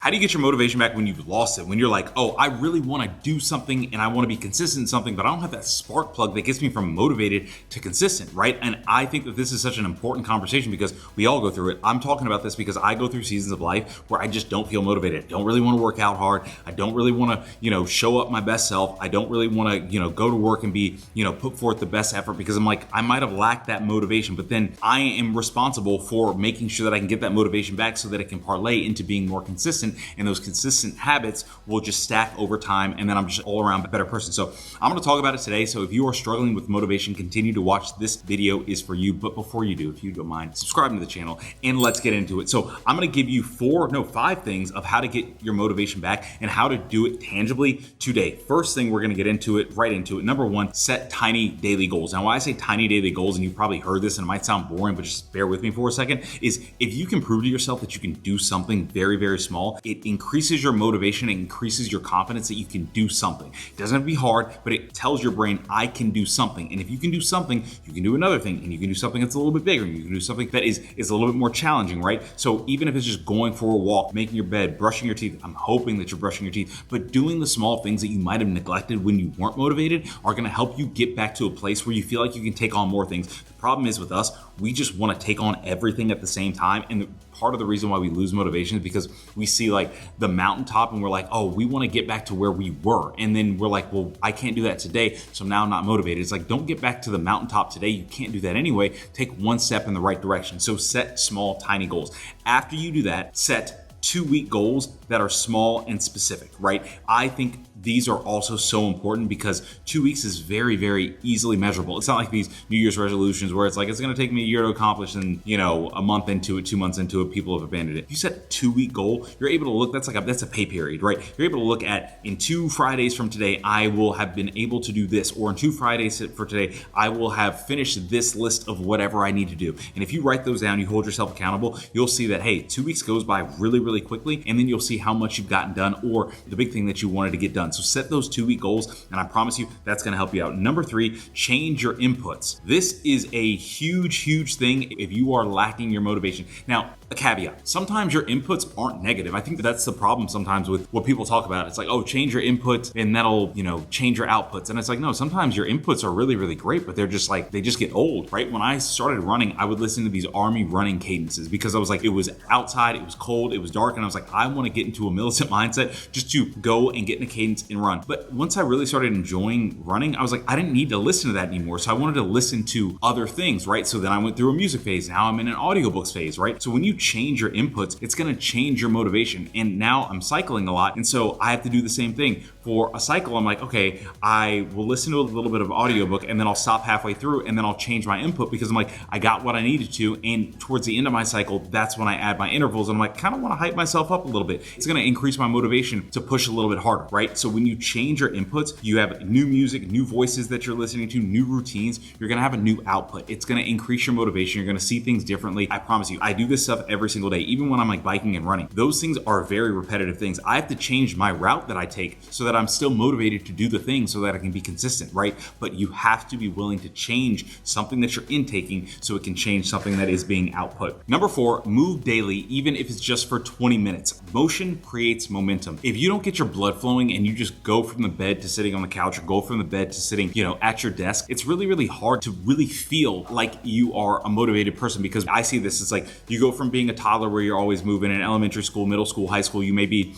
How do you get your motivation back when you've lost it? When you're like, oh, I really want to do something and I want to be consistent in something, but I don't have that spark plug that gets me from motivated to consistent, right? And I think that this is such an important conversation because we all go through it. I'm talking about this because I go through seasons of life where I just don't feel motivated. I don't really want to work out hard. I don't really want to, show up my best self. I don't really want to, go to work and be, put forth the best effort because I'm like, I might have lacked that motivation, but then I am responsible for making sure that I can get that motivation back so that it can parlay into being more consistent, and those consistent habits will just stack over time, and then I'm just all around a better person. So I'm going to talk about it today. So if you are struggling with motivation, continue to watch. This video is for you. But before you do, if you don't mind, subscribing to the channel and let's get into it. So I'm going to give you 5 things of how to get your motivation back and how to do it tangibly today. First thing, we're going to get right into it. Number 1, set tiny daily goals. Now, when I say tiny daily goals, and you've probably heard this and it might sound boring, but just bear with me for a second, is if you can prove to yourself that you can do something very, very small, it increases your motivation, it increases your confidence that you can do something. It doesn't have to be hard, but it tells your brain, I can do something. And if you can do something, you can do another thing, and you can do something that's a little bit bigger, and you can do something that is a little bit more challenging, right? So even if it's just going for a walk, making your bed, brushing your teeth, I'm hoping that you're brushing your teeth, but doing the small things that you might have neglected when you weren't motivated are going to help you get back to a place where you feel like you can take on more things. The problem is with us, we just want to take on everything at the same time. And part of the reason why we lose motivation is because we see like the mountaintop and we're like, oh, we want to get back to where we were. And then we're like, well, I can't do that today, so now I'm not motivated. It's like, don't get back to the mountaintop today. You can't do that anyway. Take one step in the right direction. So set small, tiny goals. After you do that, set 2-week goals that are small and specific, right? I think these are also so important because 2 weeks is very, very easily measurable. It's not like these New Year's resolutions where it's like, it's going to take me a year to accomplish, and a month into it, 2 months into it, people have abandoned it. If you set a 2-week goal, you're able to look, that's a pay period, right? You're able to look at, in 2 Fridays from today, I will have been able to do this, or in 2 Fridays for today, I will have finished this list of whatever I need to do. And if you write those down, you hold yourself accountable, you'll see that, hey, 2 weeks goes by really, really quickly, and then you'll see how much you've gotten done, or the big thing that you wanted to get done. So set those 2-week goals, and I promise you that's going to help you out. Number 3, change your inputs. This is a huge, huge thing if you are lacking your motivation. Now, a caveat, sometimes your inputs aren't negative. I think that's the problem sometimes with what people talk about. It's like, oh, change your inputs and that'll, change your outputs. And it's like, no, sometimes your inputs are really, really great, but they're just like, they just get old, right? When I started running, I would listen to these army running cadences because I was like, it was outside, it was cold, it was dark, and I was like, I want to get into a militant mindset just to go and get in a cadence and run. But once I really started enjoying running, I was like, I didn't need to listen to that anymore. So I wanted to listen to other things, right? So then I went through a music phase. Now I'm in an audiobooks phase, right? So when you change your inputs, it's going to change your motivation. And now I'm cycling a lot, and so I have to do the same thing. For a cycle, I'm like, okay, I will listen to a little bit of audiobook, and then I'll stop halfway through, and then I'll change my input because I'm like, I got what I needed to. And towards the end of my cycle, that's when I add my intervals. And I'm like, kind of want to hype myself up a little bit. It's going to increase my motivation to push a little bit harder, right? So when you change your inputs, you have new music, new voices that you're listening to, new routines. You're going to have a new output. It's going to increase your motivation. You're going to see things differently. I promise you, I do this stuff every single day, even when I'm like biking and running. Those things are very repetitive things. I have to change my route that I take so that I'm still motivated to do the thing so that I can be consistent, right? But you have to be willing to change something that you're intaking so it can change something that is being output. Number 4, move daily, even if it's just for 20 minutes. Motion creates momentum. If you don't get your blood flowing and you just go from the bed to sitting on the couch, or go from the bed to sitting, at your desk, it's really, really hard to really feel like you are a motivated person. Because I see this, it's like you go from being a toddler where you're always moving in elementary school, middle school, high school, you may be,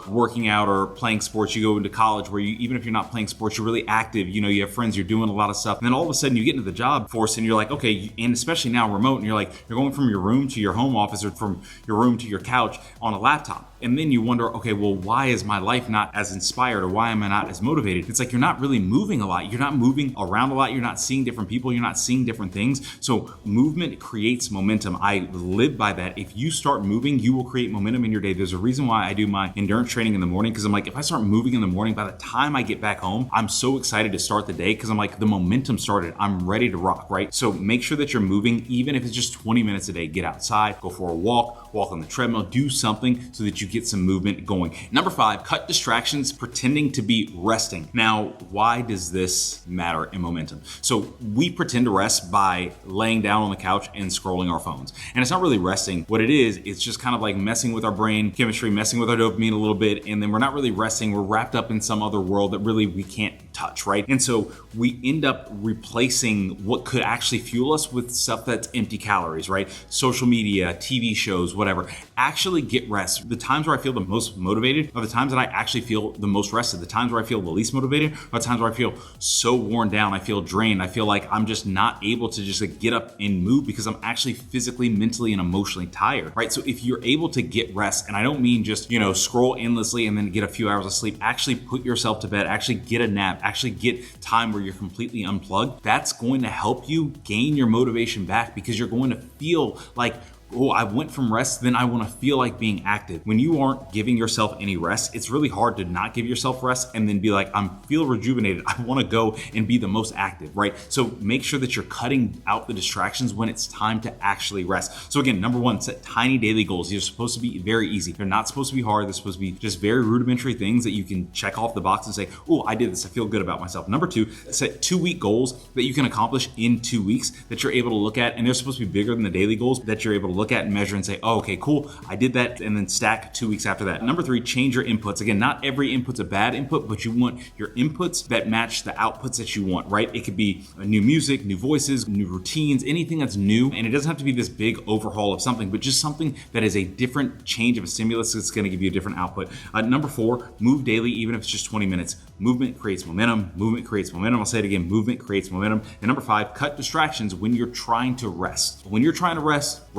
working out or playing sports. You go into college where you, even if you're not playing sports, you're really active, you have friends, you're doing a lot of stuff. And then all of a sudden you get into the job force and you're like, okay, and especially now remote, and you're like, you're going from your room to your home office, or from your room to your couch on a laptop. And then you wonder, okay, well, why is my life not as inspired, or why am I not as motivated? It's like you're not really moving a lot. You're not moving around a lot. You're not seeing different people. You're not seeing different things. So movement creates momentum. I live by that. If you start moving, you will create momentum in your day. There's a reason why I do my endurance training in the morning, because I'm like, if I start moving moving in the morning, by the time I get back home, I'm so excited to start the day because I'm like, the momentum started. I'm ready to rock, right? So make sure that you're moving, even if it's just 20 minutes a day. Get outside, go for a walk on the treadmill, do something so that you get some movement going. Number 5, cut distractions pretending to be resting. Now, why does this matter in momentum? So we pretend to rest by laying down on the couch and scrolling our phones. And it's not really resting. What it is, it's just kind of like messing with our brain chemistry, messing with our dopamine a little bit, and then we're not really resting. We're wrapped up in some other world that really we can't touch, right? And so we end up replacing what could actually fuel us with stuff that's empty calories, right? Social media, TV shows, whatever. Actually get rest. The times where I feel the most motivated are the times that I actually feel the most rested. The times where I feel the least motivated are the times where I feel so worn down. I feel drained. I feel like I'm just not able to just like get up and move because I'm actually physically, mentally, and emotionally tired, right? So if you're able to get rest, and I don't mean just, scroll endlessly and then get a few hours of sleep, actually put yourself to bed, actually get a nap, actually get time where you're completely unplugged, that's going to help you gain your motivation back because you're going to feel like, oh, I went from rest, then I want to feel like being active. When you aren't giving yourself any rest, it's really hard to not give yourself rest and then be like, I feel rejuvenated. I want to go and be the most active, right? So make sure that you're cutting out the distractions when it's time to actually rest. So again, number 1, set tiny daily goals. These are supposed to be very easy. They're not supposed to be hard. They're supposed to be just very rudimentary things that you can check off the box and say, oh, I did this. I feel good about myself. Number 2, set 2-week goals that you can accomplish in 2 weeks that you're able to look at. And they're supposed to be bigger than the daily goals that you're able to look at and measure and say, oh, okay, cool, I did that, and then stack 2 weeks after that. Number 3, change your inputs. Again, not every input's a bad input, but you want your inputs that match the outputs that you want, right? It could be new music, new voices, new routines, anything that's new, and it doesn't have to be this big overhaul of something, but just something that is a different change of a stimulus that's going to give you a different output. Number 4, move daily, even if it's just 20 minutes. Movement creates momentum. Movement creates momentum. I'll say it again, movement creates momentum. And number 5, cut distractions when you're trying to rest. When you're trying to rest.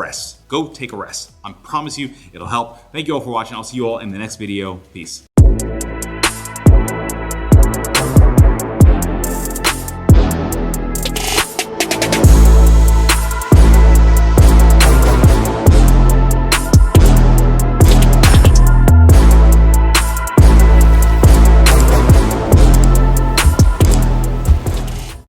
Go take a rest. I promise you it'll help. Thank you all for watching. I'll see you all in the next video. Peace.